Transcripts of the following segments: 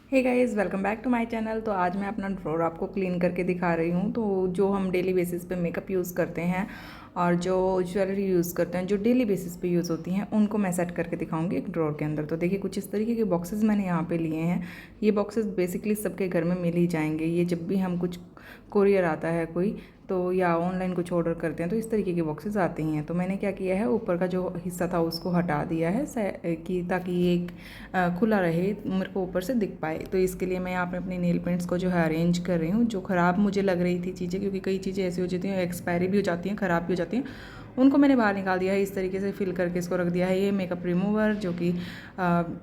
Hey guys, welcome back to my channel. तो आज मैं अपना ड्रॉर आपको क्लीन करके दिखा रही हूँ। तो जो हम डेली बेसिस पे मेकअप यूज़ करते हैं और जो ज्वेलरी यूज़ करते हैं जो डेली बेसिस पे यूज़ होती हैं उनको मैं सेट करके दिखाऊंगी एक ड्रॉर के अंदर। तो देखिए कुछ इस तरीके के बॉक्सेस मैंने यहाँ पे लिए हैं। ये बॉक्सेस बेसिकली सबके घर में मिल ही जाएंगे। ये जब भी हम कुछ कोरियर आता है कोई तो या ऑनलाइन कुछ ऑर्डर करते हैं तो इस तरीके के बॉक्सेस आते ही हैं। तो मैंने क्या किया है, ऊपर का जो हिस्सा था उसको हटा दिया है कि ताकि ये एक खुला रहे, मेरे को ऊपर से दिख पाए। तो इसके लिए मैं यहाँ पे अपनी नेल पेंट्स को जो है अरेंज कर रही हूँ। जो ख़राब मुझे लग रही थी चीज़ें, क्योंकि कई चीज़ें ऐसी हो जाती हैं एक्सपायरी भी हो जाती हैं, ख़राब भी हो जाती हैं, उनको मैंने बाहर निकाल दिया है। इस तरीके से फिल करके इसको रख दिया है। ये मेकअप रिमूवर जो कि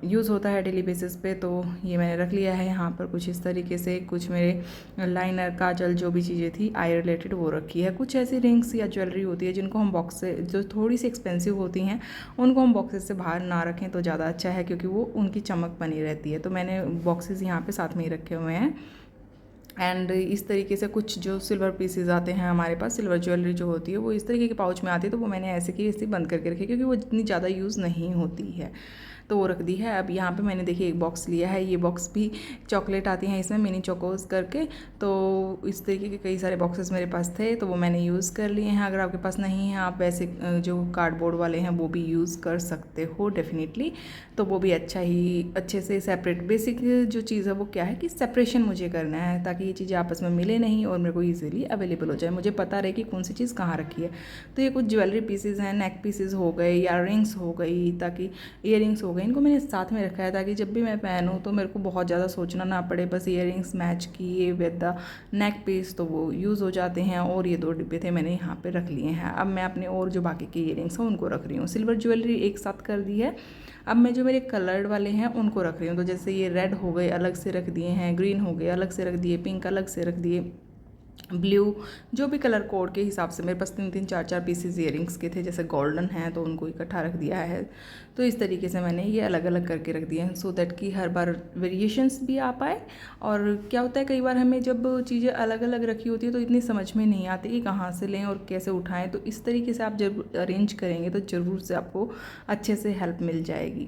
यूज़ होता है डेली बेसिस पे, तो ये मैंने रख लिया है यहाँ पर। कुछ इस तरीके से कुछ मेरे लाइनर काजल जो भी चीज़ें थी आई रिलेटेड वो रखी है। कुछ ऐसी रिंग्स या ज्वेलरी होती है जिनको हम बॉक्स से, जो थोड़ी सी एक्सपेंसिव होती हैं, उनको हम बॉक्सेस से बाहर ना रखें तो ज़्यादा अच्छा है, क्योंकि वो उनकी चमक बनी रहती है। तो मैंने बॉक्सेस यहाँ पे साथ में ही रखे हुए हैं। एंड इस तरीके से कुछ जो सिल्वर पीसेज आते हैं हमारे पास, सिल्वर ज्वेलरी जो होती है वो इस तरीके के पाउच में आती है, तो वो मैंने ऐसे की ऐसे बंद करके रखी, क्योंकि वो इतनी ज़्यादा यूज़ नहीं होती है, तो वो रख दी है। अब यहाँ पे मैंने देखिए एक बॉक्स लिया है। ये बॉक्स भी चॉकलेट आती हैं इसमें मिनी चोकोस करके, तो इस तरीके के कई सारे बॉक्सेस मेरे पास थे तो वो मैंने यूज़ कर लिए हैं। अगर आपके पास नहीं है, आप वैसे जो कार्डबोर्ड वाले हैं वो भी यूज़ कर सकते हो डेफिनेटली। तो वो भी अच्छे से सेपरेट, बेसिक जो चीज़ है वो क्या है कि सेपरेशन मुझे करना है, ताकि ये चीज़ें आपस में मिले नहीं और मेरे को ईजिली अवेलेबल हो जाए, मुझे पता रहे कि कौन सी चीज़ कहाँ रखी है। तो ये कुछ ज्वेलरी पीसेज हैं, नेक पीसेज हो गए या रिंग्स हो गई, ताकि ईयरिंग्स हो गए, इनको मैंने साथ में रखा है ताकि जब भी मैं पहनूँ तो मेरे को बहुत ज़्यादा सोचना ना पड़े। बस ईयरिंग्स मैच किए विद द नेक पीस तो वो यूज़ हो जाते हैं। और ये 2 डिब्बे थे मैंने यहाँ पे रख लिए हैं। अब मैं अपने और जो बाकी के ईयरिंग्स हैं उनको रख रही हूँ। सिल्वर ज्वेलरी एक साथ कर दी है। अब मैं जो मेरे कलर्ड वाले हैं उनको रख रही हूँ। तो जैसे ये रेड हो गए अलग से रख दिए हैं, ग्रीन हो गए अलग से रख दिए, पिंक अलग से रख दिए, ब्लू, जो भी कलर कोड के हिसाब से मेरे पास 3-3 4-4 पीसेज ईयरिंग्स के थे। जैसे गोल्डन है तो उनको इकट्ठा रख दिया है। तो इस तरीके से मैंने ये अलग अलग करके रख दिए हैं, सो दैट कि हर बार वेरिएशंस भी आ पाए। और क्या होता है, कई बार हमें जब चीज़ें अलग अलग रखी होती है तो इतनी समझ में नहीं आती कि कहाँ से लें और कैसे उठाएं। तो इस तरीके से आप जब अरेंज करेंगे तो ज़रूर से आपको अच्छे से हेल्प मिल जाएगी।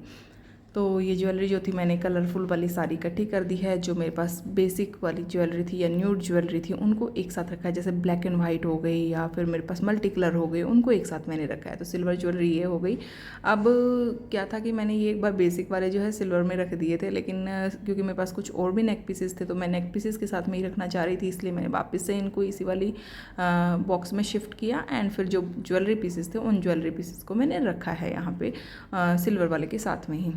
तो ये ज्वेलरी जो थी मैंने कलरफुल वाली सारी इकट्ठी कर दी है। जो मेरे पास बेसिक वाली ज्वेलरी थी या न्यूड ज्वेलरी थी उनको एक साथ रखा है। जैसे ब्लैक एंड वाइट हो गई या फिर मेरे पास मल्टी कलर हो गए, उनको एक साथ मैंने रखा है। तो सिल्वर ज्वेलरी ये हो गई। अब क्या था कि मैंने ये एक बार बेसिक वाले जो है सिल्वर में रख दिए थे, लेकिन क्योंकि मेरे पास कुछ और भी नेक पीसेस थे तो मैं नेक पीसेस के साथ में ही रखना चाह रही थी, इसलिए मैंने वापस से इनको इसी वाली बॉक्स में शिफ्ट किया। एंड फिर जो ज्वेलरी पीसेस थे उन ज्वेलरी पीसेस को मैंने रखा है यहाँ पे सिल्वर वाले के साथ में ही।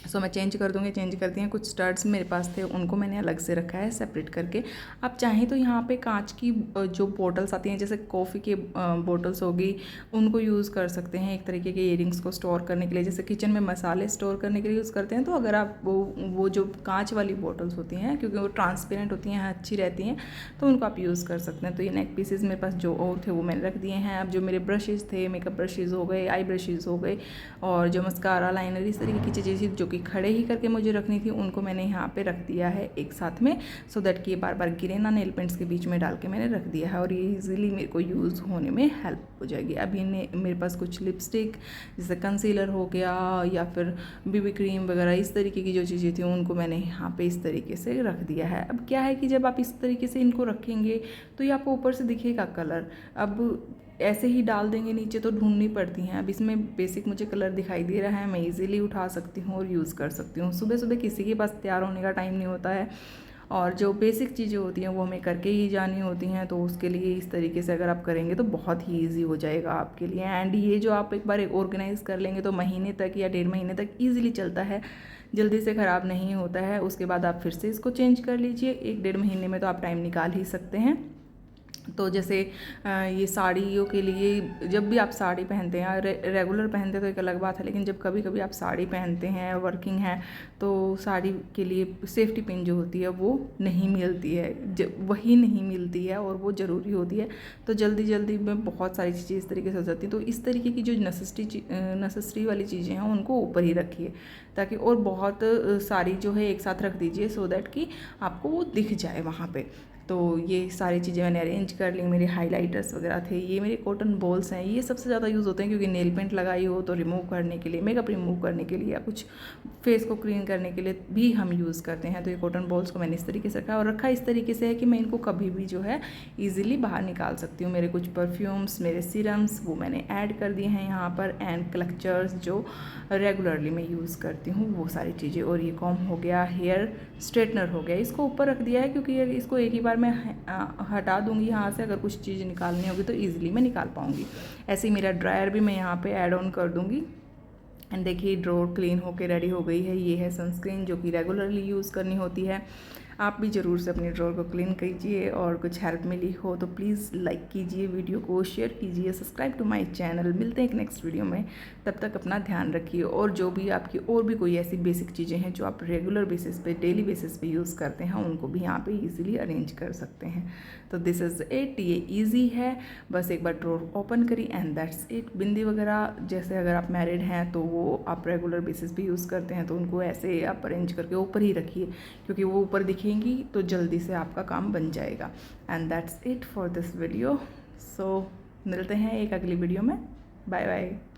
सो मैं चेंज कर दूँगी, चेंज करती हैं। कुछ स्टड्स मेरे पास थे उनको मैंने अलग से रखा है सेपरेट करके। आप चाहें तो यहाँ पे कांच की जो बोटल्स आती हैं, जैसे कॉफ़ी के बोटल्स होगी, उनको यूज़ कर सकते हैं एक तरीके के ईयरिंग्स को स्टोर करने के लिए। जैसे किचन में मसाले स्टोर करने के लिए यूज़ करते हैं, तो अगर आप वो जो कांच वाली बोटल्स होती हैं, क्योंकि वो ट्रांसपेरेंट होती हैं, अच्छी रहती हैं, तो उनको आप यूज़ कर सकते हैं। तो ये नेक पीसेज मेरे पास जो और थे वो मैंने रख दिए हैं। अब जो मेरे ब्रशेज़ थे, मेकअप ब्रशेज़ हो गए, आई ब्रशेज़ हो गए, और जो मस्कारा, लाइनर, इस तरीके की चीज़ें थी जो कि खड़े ही करके मुझे रखनी थी, उनको मैंने यहाँ पे रख दिया है एक साथ में, सो दैट कि ये बार बार गिरे ना। नेल पेंट्स के बीच में डाल के मैंने रख दिया है और ये इजीली मेरे को यूज़ होने में हेल्प हो जाएगी। अब ये मेरे पास कुछ लिपस्टिक जैसे कंसीलर हो गया या फिर बीबी क्रीम वगैरह, इस तरीके की जो चीज़ें थी उनको मैंने यहाँ पे इस तरीके से रख दिया है। अब क्या है कि जब आप इस तरीके से इनको रखेंगे तो ये आपको ऊपर से दिखेगा कलर। अब ऐसे ही डाल देंगे नीचे तो ढूंढनी पड़ती हैं। अब इसमें बेसिक मुझे कलर दिखाई दे रहा है, मैं इजीली उठा सकती हूँ और यूज़ कर सकती हूँ। सुबह सुबह किसी के पास तैयार होने का टाइम नहीं होता है, और जो बेसिक चीज़ें होती हैं वो हमें करके ही जानी होती हैं, तो उसके लिए इस तरीके से अगर आप करेंगे तो बहुत ही ईजी हो जाएगा आपके लिए। एंड ये जो आप एक बार ऑर्गेनाइज़ कर लेंगे तो महीने तक या 1.5 महीने तक ईजिली चलता है, जल्दी से ख़राब नहीं होता है। उसके बाद आप फिर से इसको चेंज कर लीजिए, 1-1.5 महीने में तो आप टाइम निकाल ही सकते हैं। तो जैसे ये साड़ियों के लिए, जब भी आप साड़ी पहनते हैं, रेगुलर पहनते हैं तो एक अलग बात है, लेकिन जब कभी कभी आप साड़ी पहनते हैं, वर्किंग हैं, तो साड़ी के लिए सेफ्टी पिन जो होती है वो नहीं मिलती है, वही नहीं मिलती है और वो ज़रूरी होती है। तो जल्दी जल्दी में बहुत सारी चीज़ें इस तरीके से हो जाती हैं। तो इस तरीके की जो नेसेसरी वाली चीज़ें हैं उनको ऊपर ही रखिए, ताकि और बहुत सारी जो है एक साथ रख दीजिए, सो दैट कि आपको वो दिख जाए वहाँ पे। तो ये सारी चीज़ें मैंने अरेंज कर ली। मेरे हाइलाइटर्स वगैरह थे, ये मेरे कॉटन बॉल्स हैं, ये सबसे ज़्यादा यूज़ होते हैं क्योंकि नेल पेंट लगाई हो तो रिमूव करने के लिए, मेकअप रिमूव करने के लिए या कुछ फेस को क्लीन करने के लिए भी हम यूज़ करते हैं। तो ये कॉटन बॉल्स को मैंने इस तरीके से रखा और रखा इस तरीके से है कि मैं इनको कभी भी जो है ईजिली बाहर निकाल सकती हूँ। मेरे कुछ परफ्यूम्स, मेरे सीरम्स वो मैंने ऐड कर दिए हैं यहाँ पर, एंड क्लचर्स जो रेगुलरली मैं यूज़ करती हूँ वो सारी चीज़ें। और ये कॉम हो गया, हेयर स्ट्रेटनर हो गया, इसको ऊपर रख दिया है क्योंकि इसको एक ही बार मैं हटा दूँगी यहाँ से, अगर कुछ चीज़ निकालनी होगी तो ईजिली मैं निकाल पाऊँगी। ऐसे ही मेरा ड्रायर भी मैं यहाँ पे ऐड ऑन कर दूँगी। एंड देखिए ड्रॉर क्लीन होके रेडी हो गई है। ये है सनस्क्रीन जो कि रेगुलरली यूज़ करनी होती है। आप भी ज़रूर से अपने ड्रॉर को क्लीन कीजिए और कुछ हेल्प मिली हो तो प्लीज़ लाइक कीजिए, वीडियो को शेयर कीजिए, सब्सक्राइब टू माय चैनल। मिलते हैं एक नेक्स्ट वीडियो में, तब तक अपना ध्यान रखिए। और जो भी आपकी और भी कोई ऐसी बेसिक चीज़ें हैं जो आप रेगुलर बेसिस पे, डेली बेसिस पे यूज़ करते हैं, उनको भी यहाँ पे इजीली अरेंज कर सकते हैं। तो दिस इज़ इट, ये ईजी है, बस एक बार ड्रॉर ओपन करी एंड दैट्स इट। बिंदी वगैरह जैसे अगर आप मैरिड हैं तो वो आप रेगुलर बेसिस पे यूज़ करते हैं तो उनको ऐसे आप अरेंज करके ऊपर ही रखिए क्योंकि वो ऊपर दिखेंगी तो जल्दी से आपका काम बन जाएगा। And that's it for this video. So मिलते हैं एक अगली वीडियो में। Bye bye.